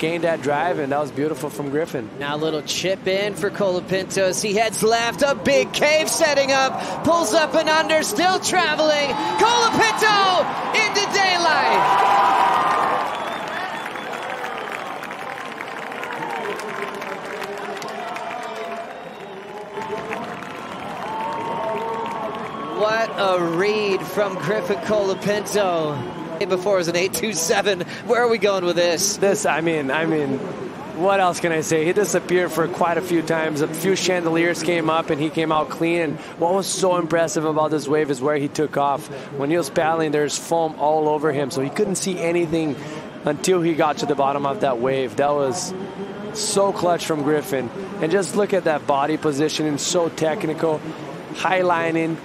gained that drive, and that was beautiful from Griffin. Now a little chip in for Colapinto as he heads left. A big cave setting up. Pulls up and under, still traveling. Colapinto into daylight. What a read from Griffin Colapinto. Before it was an 8.27. Where are we going with this? I mean, what else can I say? He disappeared for quite a few times. A few chandeliers came up, and he came out clean. And what was so impressive about this wave is where he took off. When he was paddling, there's foam all over him, so he couldn't see anything until he got to the bottom of that wave. That was so clutch from Griffin. And just look at that body positioning, so technical. High lining,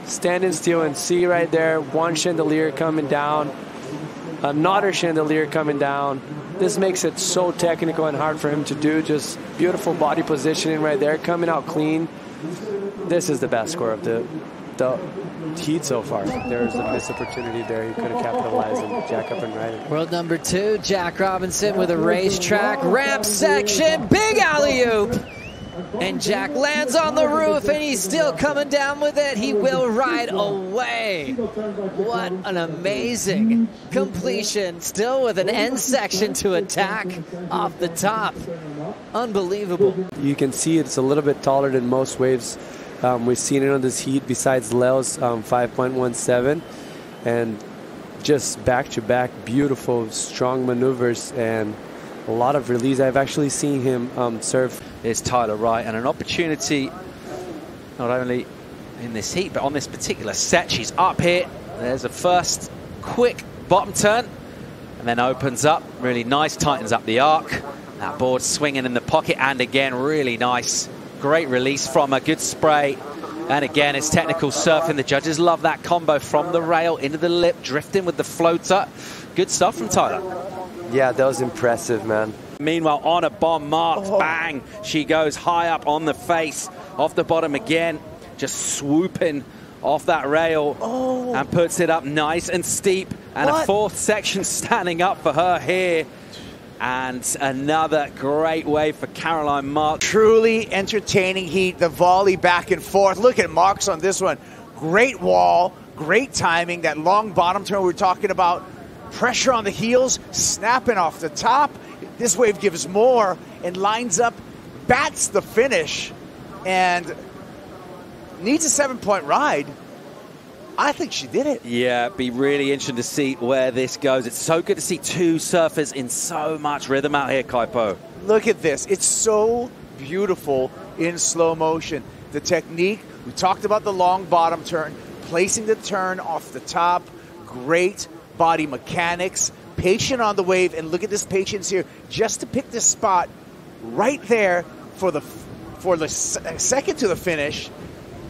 standing still, and see right there, one chandelier coming down. Another chandelier coming down. This makes it so technical and hard for him to do. Just beautiful body positioning right there, coming out clean. This is the best score of the heat so far. There's a missed opportunity there. He could have capitalized and Jack up and right. World number 2, Jack Robinson with a racetrack ramp section. Big alley-oop. And Jack lands on the roof, and he's still coming down with it. He will ride away. What an amazing completion. Still with an end section to attack off the top. Unbelievable. You can see it's a little bit taller than most waves we've seen it on this heat, besides Leo's 5.17. And just back-to-back beautiful, strong maneuvers and a lot of release. I've actually seen him surf. Is Tyler Wright, and an opportunity not only in this heat but on this particular set. She's up here. There's a first quick bottom turn and then opens up really nice, tightens up the arc. That board swinging in the pocket, and again really nice, great release from a good spray. And again, it's technical surfing. The judges love that combo from the rail into the lip, drifting with the floater. Good stuff from Tyler. Yeah, that was impressive, man. Meanwhile, on a bomb marked, bang, she goes high up on the face, off the bottom again, just swooping off that rail and puts it up nice and steep. And a fourth section standing up for her here. And another great wave for Caroline Marks. Truly entertaining heat, the volley back and forth. Look at Marks on this one. Great wall, great timing, that long bottom turn we were talking about. Pressure on the heels, snapping off the top. This wave gives more and lines up, bats the finish, and needs a 7-point ride. I think she did it. Yeah, be really interesting to see where this goes. It's so good to see two surfers in so much rhythm out here, Kaipo. Look at this. It's so beautiful in slow motion. The technique, we talked about the long bottom turn, placing the turn off the top, great body mechanics, patient on the wave, and look at this patience here, just to pick this spot right there for the second to the finish,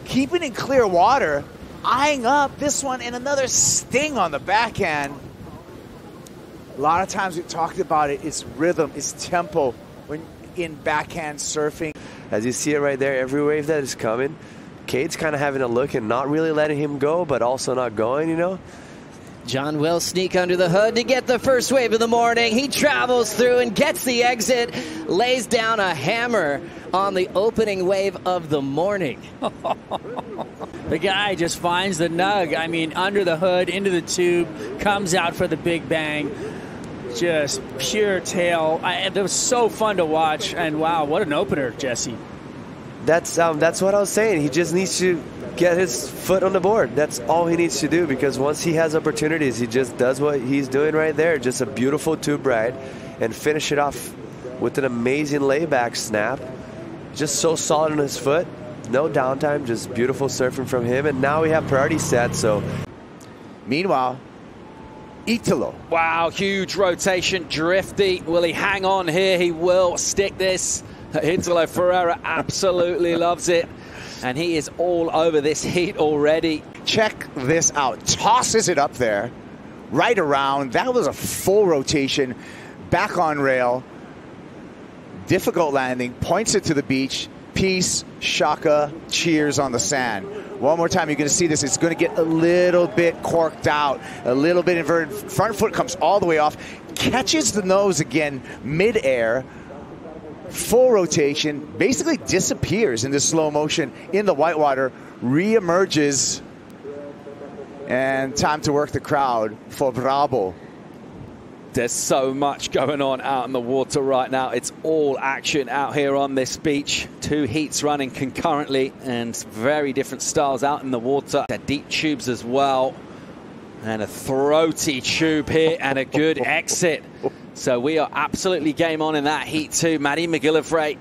keeping in clear water, eyeing up this one, and another sting on the backhand. A lot of times we've talked about it, it's rhythm, it's tempo when in backhand surfing. As you see it right there, every wave that is coming, Cade's kind of having a look and not really letting him go, but also not going, you know? John will sneak under the hood to get the first wave of the morning. He travels through and gets the exit, lays down a hammer on the opening wave of the morning. The guy just finds the nug. I mean, under the hood, into the tube, comes out for the big bang. Just pure tail. It was so fun to watch, and wow, what an opener, Jesse. That's what I was saying. He just needs to get his foot on the board. That's all he needs to do, because once he has opportunities, he just does what he's doing right there. Just a beautiful tube ride and finish it off with an amazing layback snap. Just so solid on his foot. No downtime, just beautiful surfing from him. And now we have priority set, so. Meanwhile, Italo. Wow, huge rotation, drifty. Will he hang on here? He will stick this. Italo Ferreira absolutely loves it. And he is all over this heat already. Check this out. Tosses it up there, right around. That was a full rotation, back on rail. Difficult landing, points it to the beach. Peace, shaka, cheers on the sand. One more time, you're going to see this. It's going to get a little bit corked out, a little bit inverted. Front foot comes all the way off. catches the nose again mid-air, full rotation, basically disappears into slow motion in the whitewater, re-emerges, and time to work the crowd for Bravo. There's so much going on out in the water right now. It's all action out here on this beach. 2 heats running concurrently and very different styles out in the water. They're deep tubes as well. And a throaty tube here and a good exit. So we are absolutely game on in that heat too. Matty McGillivray,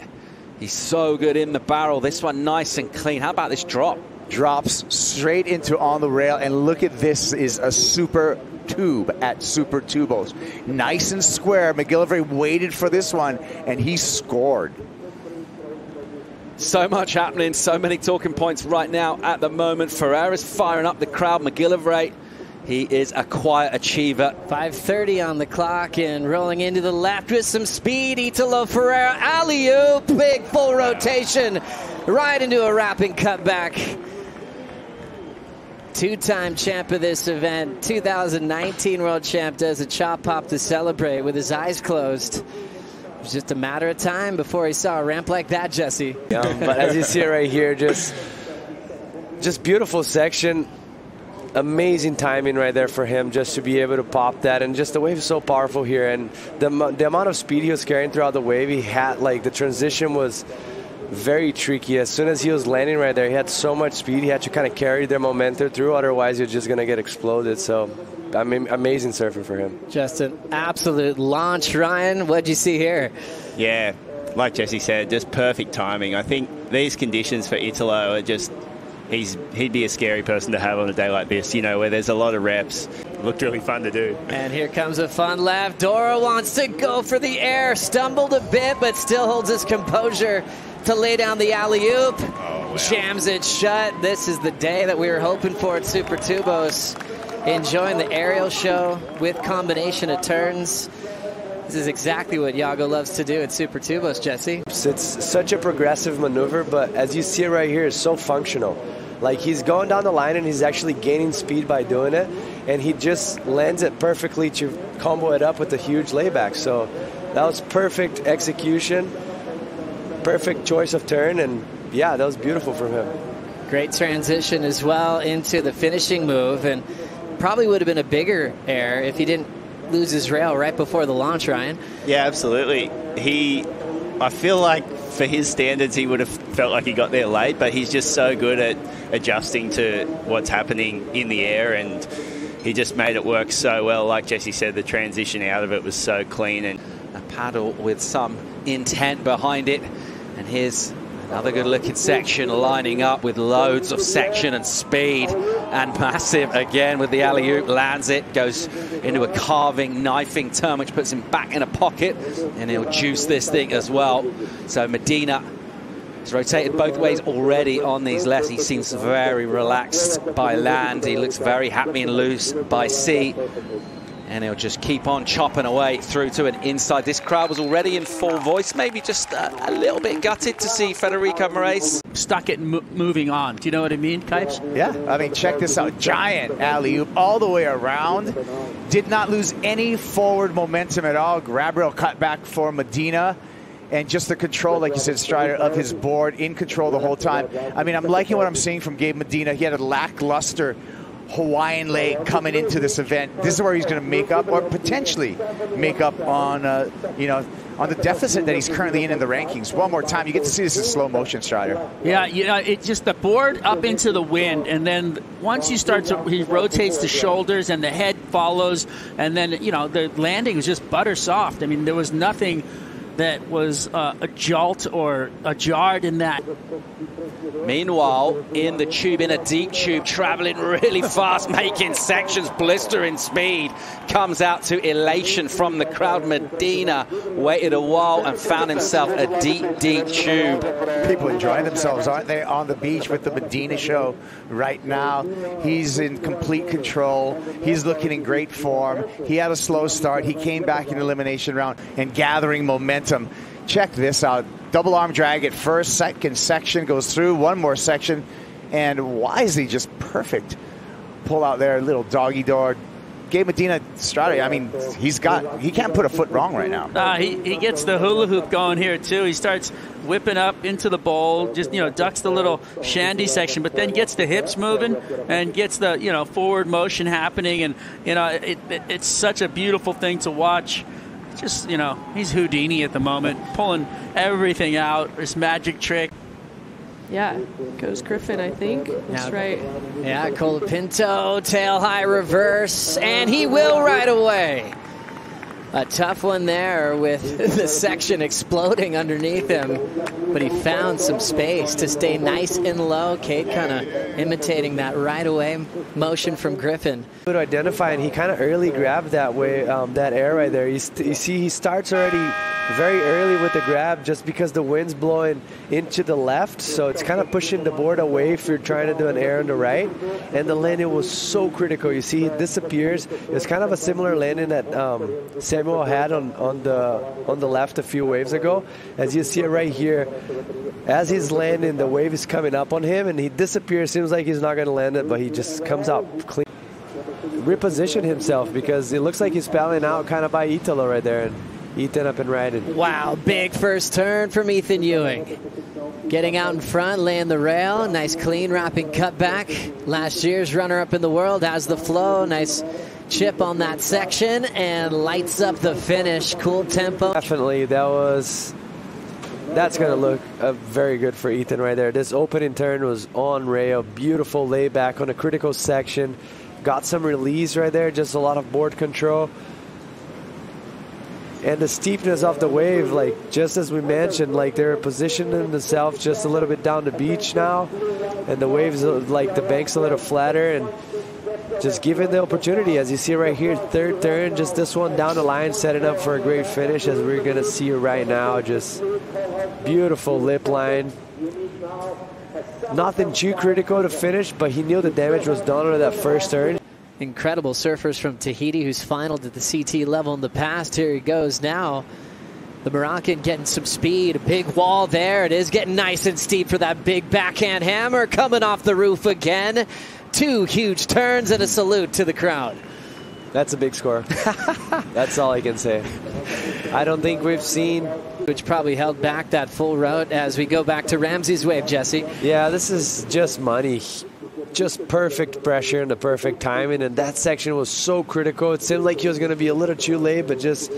he's so good in the barrel. This one nice and clean. How about this drop? Drops straight into on the rail, and look at this, is a super tube at Super Tubos. Nice and square. McGillivray waited for this one, and he scored. So much happening, so many talking points right now at the moment. Ferreira's firing up the crowd. McGillivray, he is a quiet achiever. 5:30 on the clock and rolling into the left with some speed. Italo Ferreira, alley-oop, big full rotation, right into a wrapping cutback. 2-time champ of this event, 2019 world champ, does a chop hop to celebrate with his eyes closed. It was just a matter of time before he saw a ramp like that, Jesse. But as you see it right here, just beautiful section. Amazing timing right there for him just to be able to pop that, and just the wave is so powerful here, and the amount of speed he was carrying throughout the wave, he had, like, the transition was very tricky. As soon as he was landing right there, he had so much speed, he had to kind of carry their momentum through, otherwise he was just going to get exploded. So, I mean, amazing surfing for him. Just an absolute launch. Ryan, what'd you see here? Yeah, like Jesse said, just perfect timing. I think these conditions for Italo are just, he'd be a scary person to have on a day like this, you know, where there's a lot of reps. Looked really fun to do. And here comes a fun left. Dora wants to go for the air, stumbled a bit, but still holds his composure to lay down the alley-oop. Oh, wow. Jams it shut. This is the day that we were hoping for at Super Tubos. Enjoying the aerial show with combination of turns. This is exactly what Yago loves to do at Super Tubos, Jesse. It's such a progressive maneuver, but as you see it right here, it's so functional. Like, he's going down the line and he's actually gaining speed by doing it, and he just lands it perfectly to combo it up with a huge layback. So that was perfect execution, perfect choice of turn, and yeah, that was beautiful from him. Great transition as well into the finishing move, and probably would have been a bigger air if he didn't lose his rail right before the launch, Ryan. Yeah, absolutely. I feel like for his standards, he would have felt like he got there late, but he's just so good at adjusting to what's happening in the air, and he just made it work so well. Like Jesse said, the transition out of it was so clean. And A paddle with some intent behind it. And here's another good looking section lining up with loads of section and speed, and massive again with the alley-oop, lands it, goes into a carving, knifing turn, which puts him back in a pocket, and he'll juice this thing as well. So Medina has rotated both ways already on these lefts. He seems very relaxed by land. He looks very happy and loose by sea. And he'll just keep on chopping away through to an inside. This crowd was already in full voice, maybe just a little bit gutted to see Federico Moraes Stuck it moving on. Do you know what I mean, Kipes? Yeah, I mean, check this out. Giant alley-oop all the way around. Did not lose any forward momentum at all. Gabriel cut back for Medina. And just the control, like you said, Strider, of his board, in control the whole time. I mean, I'm liking what I'm seeing from Gabe Medina. He had a lackluster Hawaiian leg coming into this event. This is where he's going to make up, or potentially make up on, on the deficit that he's currently in the rankings. One more time, you get to see this in slow motion, Strider. Yeah, it's just the board up into the wind, and then once you start to, he rotates the shoulders and the head follows, and then, the landing was just butter soft. I mean, there was nothing that was a jolt or a jarred in that. Meanwhile, in the tube, in a deep tube, traveling really fast, making sections, blistering speed, comes out to elation from the crowd. Medina waited a while and found himself a deep, deep tube. People enjoying themselves, aren't they, on the beach with the Medina show right now. He's in complete control. He's looking in great form. He had a slow start. He came back in the elimination round and gathering momentum. Check this out. Double arm drag at first, second section goes through, one more section, and wisely just perfect pull out there, little doggy door, gave Medina strategy. I mean, he can't put a foot wrong right now. He gets the hula hoop going here too. He starts whipping up into the bowl, just ducks the little shandy section, but then gets the hips moving and gets the forward motion happening, and it's such a beautiful thing to watch. Just he's Houdini at the moment, pulling everything out. This magic trick. Yeah, goes Griffin, I think. That's right. Yeah, Colapinto, tail high reverse, and he will right away. A tough one there with the section exploding underneath him, but he found some space to stay nice and low. Kate kind of imitating that right away motion from Griffin. To identify, and he kind of early grabbed that way, that air right there. You see he starts already very early with the grab just because the wind's blowing into the left, so it's kind of pushing the board away if you're trying to do an air on the right, and the landing was so critical. You see it disappears. It's kind of a similar landing that Samuel had on the left a few waves ago. As you see it right here, as he's landing, the wave is coming up on him and he disappears. Seems like he's not going to land it, but he just comes out clean. Reposition himself because it looks like he's paddling out kind of by Italo right there, and Ethan up and riding. Wow, big first turn from Ethan Ewing. Getting out in front, laying the rail. Nice clean wrapping cutback. Last year's runner-up in the world has the flow. Nice chip on that section and lights up the finish. Cool tempo. Definitely, that's going to look very good for Ethan right there. This opening turn was on rail. Beautiful layback on a critical section. Got some release right there, just a lot of board control. And the steepness of the wave, like just as we mentioned, like they're positioning themselves just a little bit down the beach now, and the waves, like the bank's a little flatter, and just given the opportunity, as you see right here, third turn, just this one down the line, setting up for a great finish, as we're gonna see right now. Just beautiful lip line. Nothing too critical to finish, but he knew the damage was done on that first turn. Incredible surfers from Tahiti who's finaled at the CT level in the past. Here he goes now. The Moroccan getting some speed. A big wall there. It is getting nice and steep for that big backhand hammer. Coming off the roof again. Two huge turns and a salute to the crowd. That's a big score. That's all I can say. I don't think we've seen... Which probably held back that full route as we go back to Ramzi's wave, Jesse. Yeah, this is just money. Just perfect pressure and the perfect timing, and that section was so critical. It seemed like he was going to be a little too late, but just...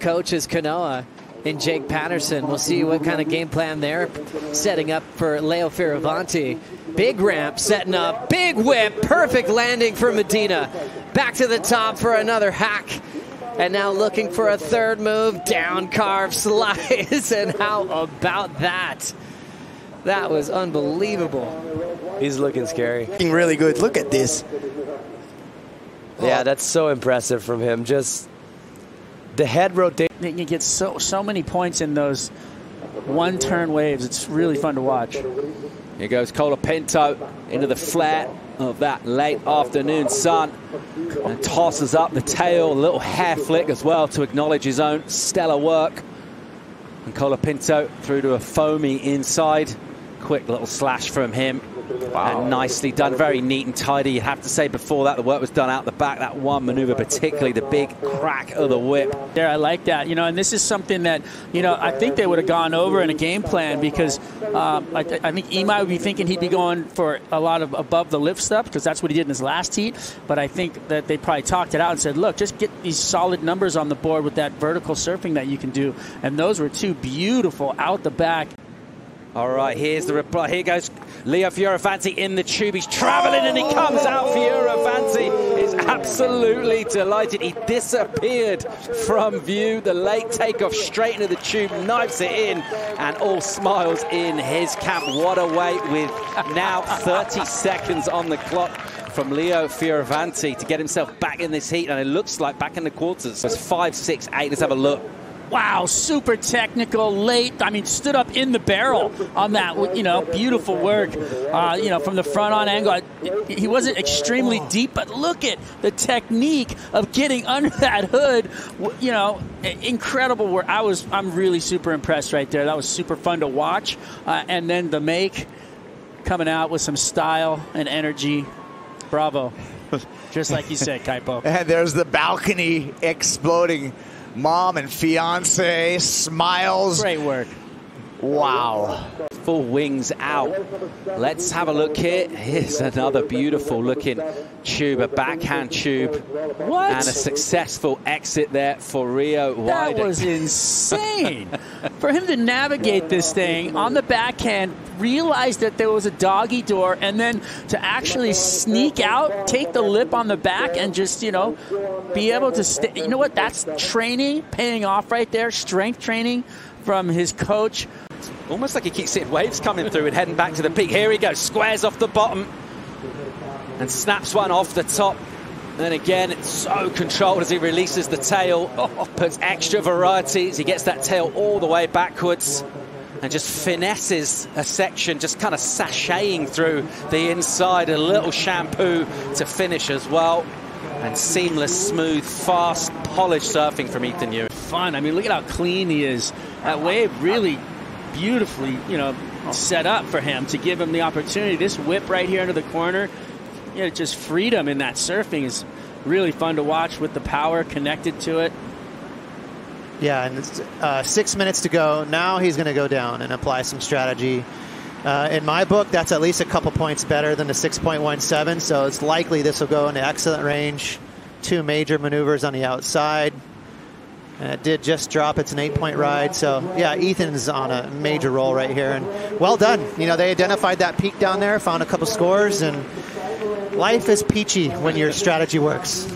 Coach is Kanoa and Jake Patterson. We'll see what kind of game plan they're setting up for Leo Fioravanti. Big ramp setting up, big whip, perfect landing for Medina. Back to the top for another hack. And now looking for a third move, down carve slice. And how about that? That was unbelievable. He's looking scary. Looking really good. Look at this. Yeah, that's so impressive from him. Just the head rotation. You get so many points in those one-turn waves. It's really fun to watch. Here goes Colapinto into the flare of that late afternoon sun, and tosses up the tail, a little hair flick as well to acknowledge his own stellar work. And Colapinto through to a foamy inside. Quick little slash from him. Wow. And nicely done, very neat and tidy. You have to say before that the work was done out the back. That one maneuver, particularly the big crack of the whip. There, I like that. And this is something that, I think they would have gone over in a game plan, because I think Imai would be thinking he'd be going for a lot of above the lift stuff, because that's what he did in his last heat. But I think that they probably talked it out and said, look, just get these solid numbers on the board with that vertical surfing that you can do. And those were two beautiful out the back. All right, here's the reply. Here goes Leo Fioravanti in the tube. He's traveling and he comes out. Fioravanti is absolutely delighted. He disappeared from view. The late takeoff straight into the tube, knifes it in, and all smiles in his camp. What a wait, with now 30 seconds on the clock from Leo Fioravanti to get himself back in this heat. And it looks like back in the quarters. So it's 5, 6, 8. Let's have a look. Wow, super technical, late. Stood up in the barrel on that, beautiful work. From the front on angle. He wasn't extremely deep, but look at the technique of getting under that hood. Incredible work. I'm really super impressed right there. That was super fun to watch. And then the coming out with some style and energy. Bravo. just like you said, Kaipo. And there's the balcony exploding. Mom and fiance, smiles. Great work. Wow. Full wings out. Let's have a look here. Here's another beautiful looking tube, a backhand tube. What? And a successful exit there for Rio Waida. That was insane. For him to navigate this thing on the backhand, realize that there was a doggy door, and then to actually sneak out, take the lip on the back, and just, you know, be able to stay. You know what? That's training paying off right there. Strength training from his coach. Almost like he keeps seeing waves coming through and heading back to the peak. Here he goes, squares off the bottom and snaps one off the top. And again, it's so controlled as he releases the tail, puts extra variety as he gets that tail all the way backwards and just finesses a section, just kind of sashaying through the inside. A little shampoo to finish as well. And seamless, smooth, fast, polished surfing from Ethan Ewing. Fun. I mean, look at how clean he is. That wave really beautifully, you know, set up for him to give him the opportunity. This whip right here into the corner, you know, just freedom in that surfing is really fun to watch with the power connected to it. Yeah, and it's 6 minutes to go. Now he's going to go down and apply some strategy. In my book, that's at least a couple points better than the 6.17, so it's likely this will go into excellent range. 2 major maneuvers on the outside. And it did just drop. It's an 8-point ride. So, yeah, Ethan's on a major roll right here. And well done. You know, they identified that peak down there, found a couple scores, and life is peachy when your strategy works.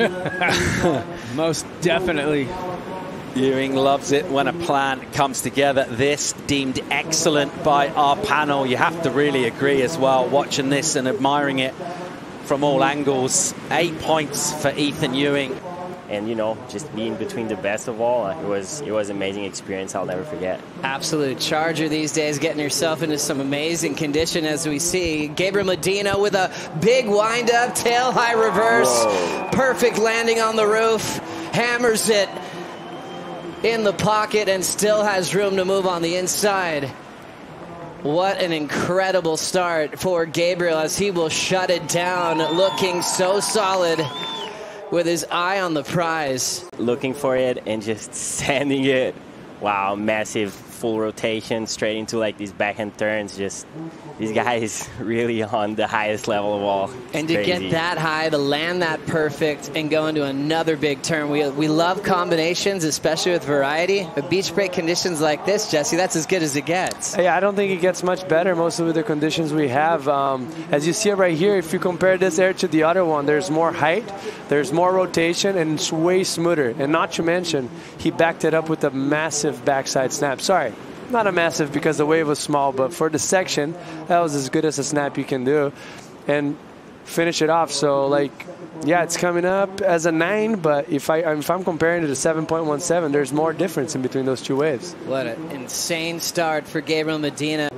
Most definitely. Ewing loves it when a plan comes together. This deemed excellent by our panel. You have to really agree as well, watching this and admiring it from all angles. 8 points for Ethan Ewing. And, you know, just being between the best of all, it was an amazing experience I'll never forget. Absolute charger these days, getting yourself into some amazing condition as we see. Gabriel Medina with a big wind-up, tail-high reverse. Whoa. Perfect landing on the roof. Hammers it in the pocket and still has room to move on the inside. What an incredible start for Gabriel as he will shut it down, looking so solid with his eye on the prize. Looking for it and just sending it. Wow, massive full rotation straight into like these backhand turns. Just these guys really on the highest level of all. And to get that high, to land that perfect and go into another big turn. We love combinations, especially with variety. But beach break conditions like this, Jesse, that's as good as it gets. Yeah, I don't think it gets much better, mostly with the conditions we have. As you see it right here, if you compare this air to the other one, there's more height, there's more rotation, and it's way smoother. And not to mention, he backed it up with a massive backside snap. Sorry, not a massive because the wave was small, but for the section, that was as good as a snap you can do. And finish it off. So, like, yeah, it's coming up as a 9, but if I'm comparing it to 7.17, there's more difference in between those two waves. What an insane start for Gabriel Medina.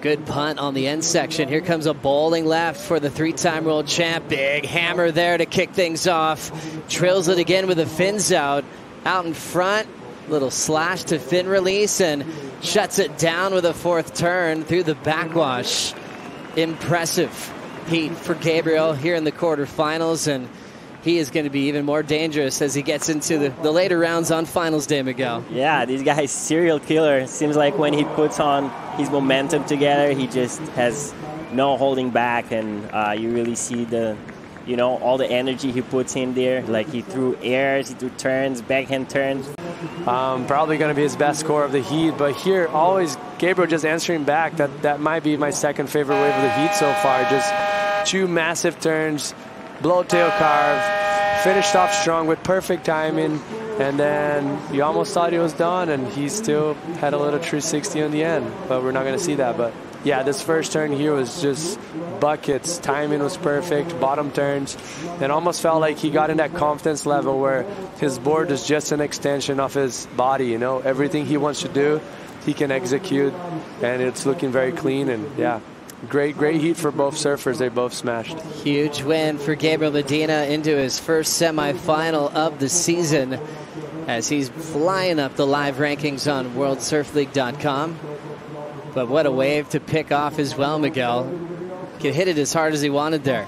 Good punt on the end section. Here comes a bowling left for the 3-time world champ. Big hammer there to kick things off. Trills it again with the fins out. Out in front, little slash to fin release and shuts it down with a 4th turn through the backwash. Impressive heat for Gabriel here in the quarterfinals, and he is going to be even more dangerous as he gets into the later rounds on finals day, Miguel. Yeah, this guy is serial killer. Seems like when he puts on his momentum together, he just has no holding back, and you really see the, you know, all the energy he puts in there. Like he threw airs, he threw turns, backhand turns. Probably going to be his best score of the heat, but here always Gabriel just answering back. That might be my second favorite wave of the heat so far. Just 2 massive turns, blow tail carve, finished off strong with perfect timing, and then you almost thought he was done, and he still had a little 360 on the end, but we're not going to see that. But yeah, this first turn here was just buckets. Timing was perfect, bottom turns, and almost felt like he got in that confidence level where his board is just an extension of his body, you know. Everything he wants to do, he can execute, and it's looking very clean. And yeah, great heat for both surfers. They both smashed. Huge win for Gabriel Medina into his first semifinal of the season as he's flying up the live rankings on WorldSurfLeague.com. But what a wave to pick off as well, Miguel. Could hit it as hard as he wanted there.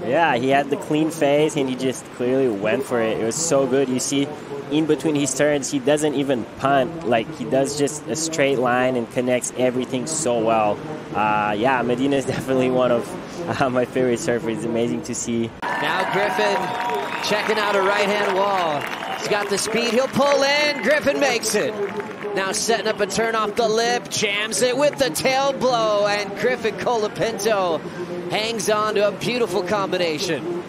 Yeah, he had the clean face, and he just clearly went for it. It was so good. You see, in between his turns, he doesn't even punt. Like, he does just a straight line and connects everything so well. Yeah, Medina is definitely one of my favorite surfers. It's amazing to see. Now Griffin checking out a right-hand wall. He's got the speed. He'll pull in. Griffin makes it. Now setting up a turn off the lip. Jams it with the tail blow. And Griffin Colapinto hangs on to a beautiful combination.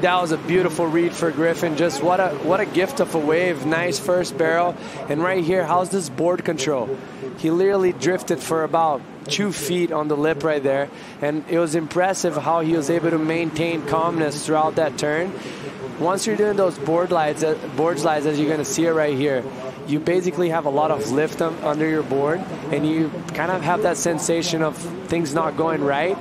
That was a beautiful read for Griffin. Just what a gift of a wave. Nice first barrel. And right here, how's this board control? He literally drifted for about 2 feet on the lip right there. And it was impressive how he was able to maintain calmness throughout that turn. Once you're doing those board slides, as you're going to see it right here, you basically have a lot of lift under your board, and you kind of have that sensation of things not going right.